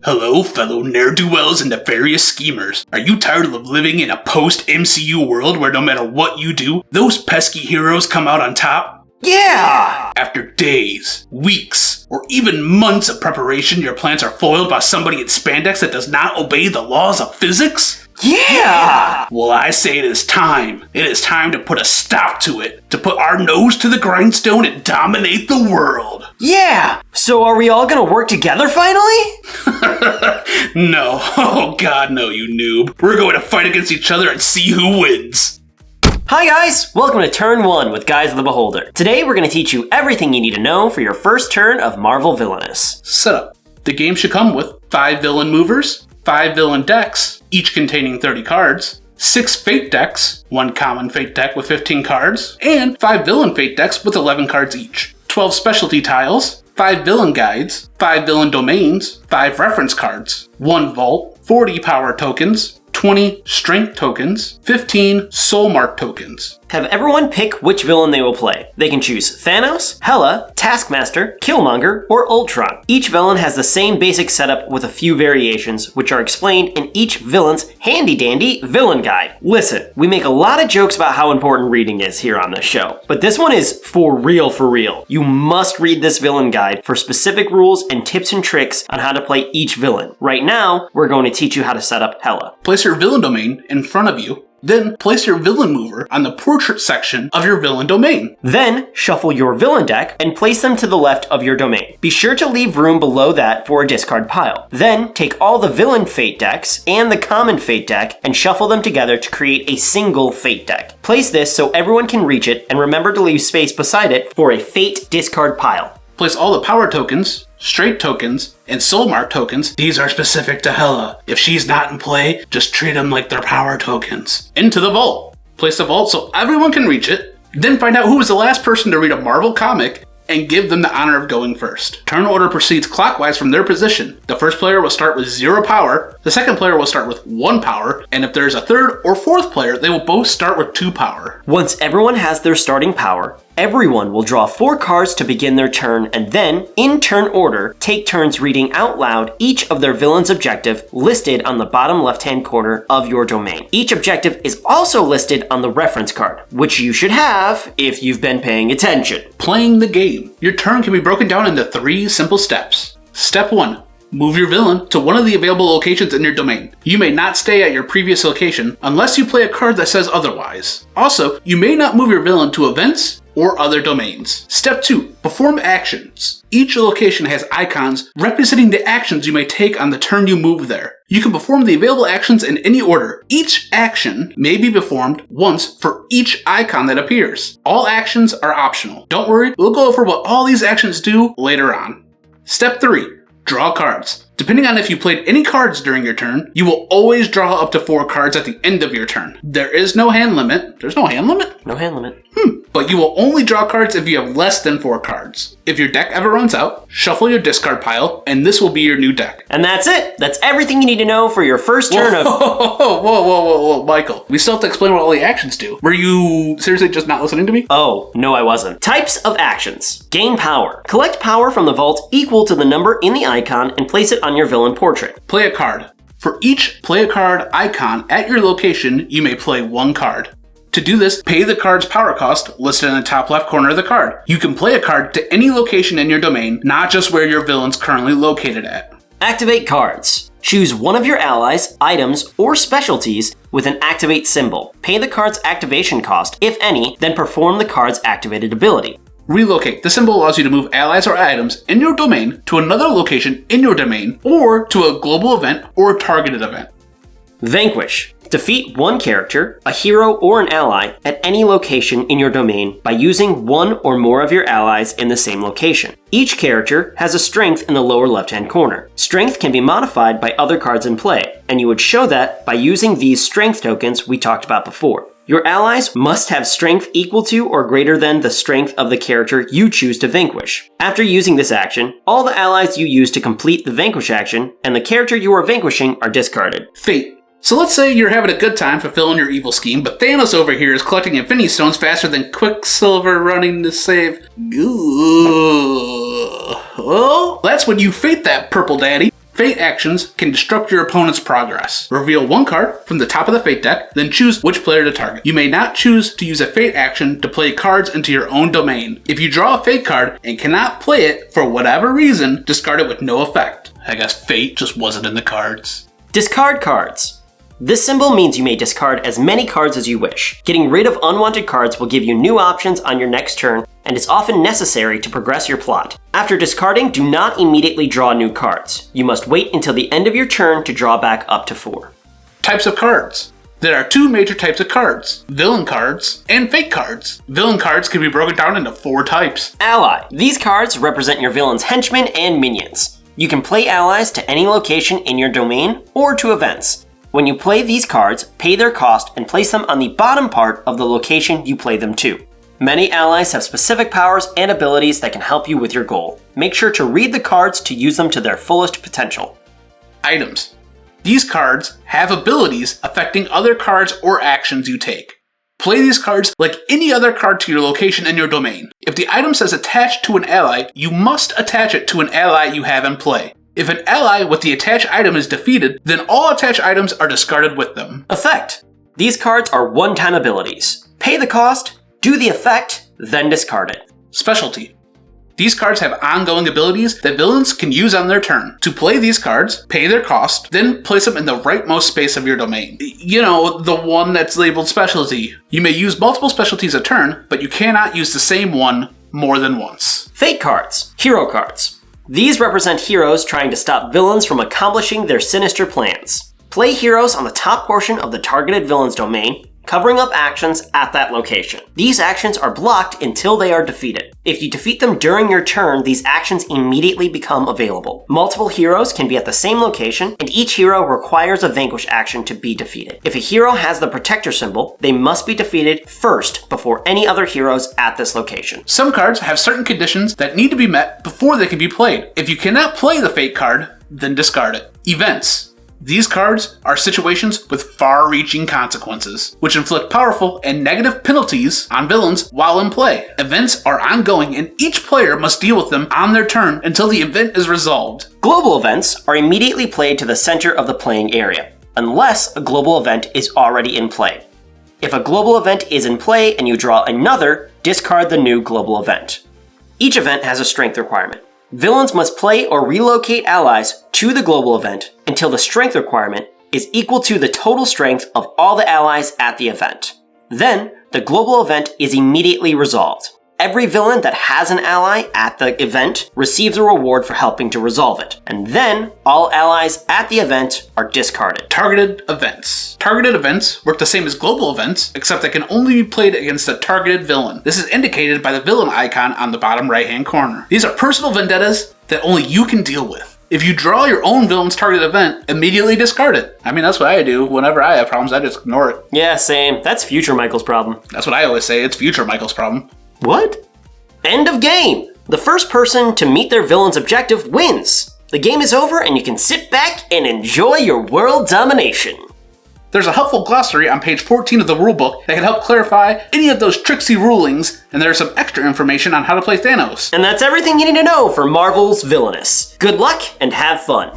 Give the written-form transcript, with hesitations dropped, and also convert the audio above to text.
Hello, fellow ne'er-do-wells and nefarious schemers. Are you tired of living in a post-MCU world where no matter what you do, those pesky heroes come out on top? Yeah! After days, weeks, or even months of preparation, your plans are foiled by somebody in spandex that does not obey the laws of physics? Yeah! Well, I say it is time. It is time to put a stop to it. To put our nose to the grindstone and dominate the world. Yeah! So are we all gonna work together finally? No. Oh god, no, you noob. We're going to fight against each other and see who wins. Hi guys! Welcome to Turn 1 with Guys of the Beholder. Today we're going to teach you everything you need to know for your first turn of Marvel Villainous. Setup. The game should come with 5 villain movers, 5 villain decks, each containing 30 cards, 6 fate decks, 1 common fate deck with 15 cards, and 5 villain fate decks with 11 cards each, 12 specialty tiles, 5 villain guides, 5 villain domains, 5 reference cards, 1 vault, 40 power tokens, 20 strength tokens, 15 soul mark tokens. Have everyone pick which villain they will play. They can choose Thanos, Hela, Taskmaster, Killmonger, or Ultron. Each villain has the same basic setup with a few variations, which are explained in each villain's handy-dandy villain guide. Listen, we make a lot of jokes about how important reading is here on this show, but this one is for real for real. You must read this villain guide for specific rules and tips and tricks on how to play each villain. Right now, we're going to teach you how to set up Hela. Place your villain domain in front of you. Then place your villain mover on the portrait section of your villain domain. Then shuffle your villain deck and place them to the left of your domain. Be sure to leave room below that for a discard pile. Then take all the villain fate decks and the common fate deck and shuffle them together to create a single fate deck. Place this so everyone can reach it, and remember to leave space beside it for a fate discard pile. Place all the power tokens, straight tokens, and soul mark tokens. These are specific to Hela. If she's not in play, just treat them like they're power tokens. Into the vault. Place the vault so everyone can reach it. Then find out who was the last person to read a Marvel comic and give them the honor of going first. Turn order proceeds clockwise from their position. The first player will start with 0 power, the second player will start with 1 power, and if there's a third or fourth player, they will both start with 2 power. Once everyone has their starting power, everyone will draw 4 cards to begin their turn, and then, in turn order, take turns reading out loud each of their villain's objective listed on the bottom left-hand corner of your domain. Each objective is also listed on the reference card, which you should have if you've been paying attention. Playing the game. Your turn can be broken down into 3 simple steps. Step 1. Move your villain to one of the available locations in your domain. You may not stay at your previous location unless you play a card that says otherwise. Also, you may not move your villain to events or other domains. Step 2. Perform actions. Each location has icons representing the actions you may take on the turn you move there. You can perform the available actions in any order. Each action may be performed once for each icon that appears. All actions are optional. Don't worry, we'll go over what all these actions do later on. Step 3. Draw cards. Depending on if you played any cards during your turn, you will always draw up to 4 cards at the end of your turn. There is no hand limit. There's no hand limit? No hand limit. But you will only draw cards if you have less than 4 cards. If your deck ever runs out, shuffle your discard pile, and this will be your new deck. And that's it. That's everything you need to know for your first turn of... Whoa, Michael. We still have to explain what all the actions do. Were you seriously just not listening to me? Oh, no I wasn't. Types of actions. Gain power. Collect power from the vault equal to the number in the icon and place it on your villain portrait. Play a card. For each play a card icon at your location, you may play 1 card. To do this, pay the card's power cost listed in the top left corner of the card. You can play a card to any location in your domain, not just where your villain's currently located at. Activate cards. Choose one of your allies, items, or specialties with an activate symbol. Pay the card's activation cost, if any, then perform the card's activated ability. Relocate. The symbol allows you to move allies or items in your domain to another location in your domain, or to a global event or a targeted event. Vanquish. Defeat one character, a hero, or an ally at any location in your domain by using one or more of your allies in the same location. Each character has a strength in the lower left-hand corner. Strength can be modified by other cards in play, and you would show that by using these strength tokens we talked about before. Your allies must have strength equal to or greater than the strength of the character you choose to vanquish. After using this action, all the allies you use to complete the vanquish action and the character you are vanquishing are discarded. Fate. So let's say you're having a good time fulfilling your evil scheme, but Thanos over here is collecting Infinity Stones faster than Quicksilver running to save... Ooh. Well, that's when you fate that purple daddy. Fate actions can disrupt your opponent's progress. Reveal one card from the top of the Fate deck, then choose which player to target. You may not choose to use a Fate action to play cards into your own domain. If you draw a Fate card and cannot play it for whatever reason, discard it with no effect. I guess Fate just wasn't in the cards. Discard cards. This symbol means you may discard as many cards as you wish. Getting rid of unwanted cards will give you new options on your next turn and is often necessary to progress your plot. After discarding, do not immediately draw new cards. You must wait until the end of your turn to draw back up to 4. Types of cards. There are 2 major types of cards, villain cards and fate cards. Villain cards can be broken down into 4 types. Ally. These cards represent your villain's henchmen and minions. You can play allies to any location in your domain or to events. When you play these cards, pay their cost and place them on the bottom part of the location you play them to. Many allies have specific powers and abilities that can help you with your goal. Make sure to read the cards to use them to their fullest potential. Items. These cards have abilities affecting other cards or actions you take. Play these cards like any other card to your location in your domain. If the item says attached to an ally, you must attach it to an ally you have in play. If an ally with the attached item is defeated, then all attached items are discarded with them. Effect. These cards are one-time abilities. Pay the cost, do the effect, then discard it. Specialty. These cards have ongoing abilities that villains can use on their turn. To play these cards, pay their cost, then place them in the rightmost space of your domain. You know, the one that's labeled specialty. You may use multiple specialties a turn, but you cannot use the same one more than once. Fate cards. Hero cards. These represent heroes trying to stop villains from accomplishing their sinister plans. Play heroes on the top portion of the targeted villain's domain, covering up actions at that location. These actions are blocked until they are defeated. If you defeat them during your turn, these actions immediately become available. Multiple heroes can be at the same location, and each hero requires a Vanquish action to be defeated. If a hero has the Protector symbol, they must be defeated first before any other heroes at this location. Some cards have certain conditions that need to be met before they can be played. If you cannot play the Fate card, then discard it. Events. These cards are situations with far-reaching consequences, which inflict powerful and negative penalties on villains while in play. Events are ongoing and each player must deal with them on their turn until the event is resolved. Global events are immediately played to the center of the playing area, unless a global event is already in play. If a global event is in play and you draw another, discard the new global event. Each event has a strength requirement. Villains must play or relocate allies to the global event until the strength requirement is equal to the total strength of all the allies at the event. Then, the global event is immediately resolved. Every villain that has an ally at the event receives a reward for helping to resolve it. And then, all allies at the event are discarded. Targeted events. Targeted events work the same as global events, except they can only be played against a targeted villain. This is indicated by the villain icon on the bottom right-hand corner. These are personal vendettas that only you can deal with. If you draw your own villain's target event, immediately discard it. I mean, that's what I do. Whenever I have problems, I just ignore it. Yeah, same. That's future Michael's problem. That's what I always say. It's future Michael's problem. What? End of game! The first person to meet their villain's objective wins. The game is over and you can sit back and enjoy your world domination. There's a helpful glossary on page 14 of the rulebook that can help clarify any of those tricksy rulings, and there's some extra information on how to play Thanos. And that's everything you need to know for Marvel's Villainous. Good luck and have fun.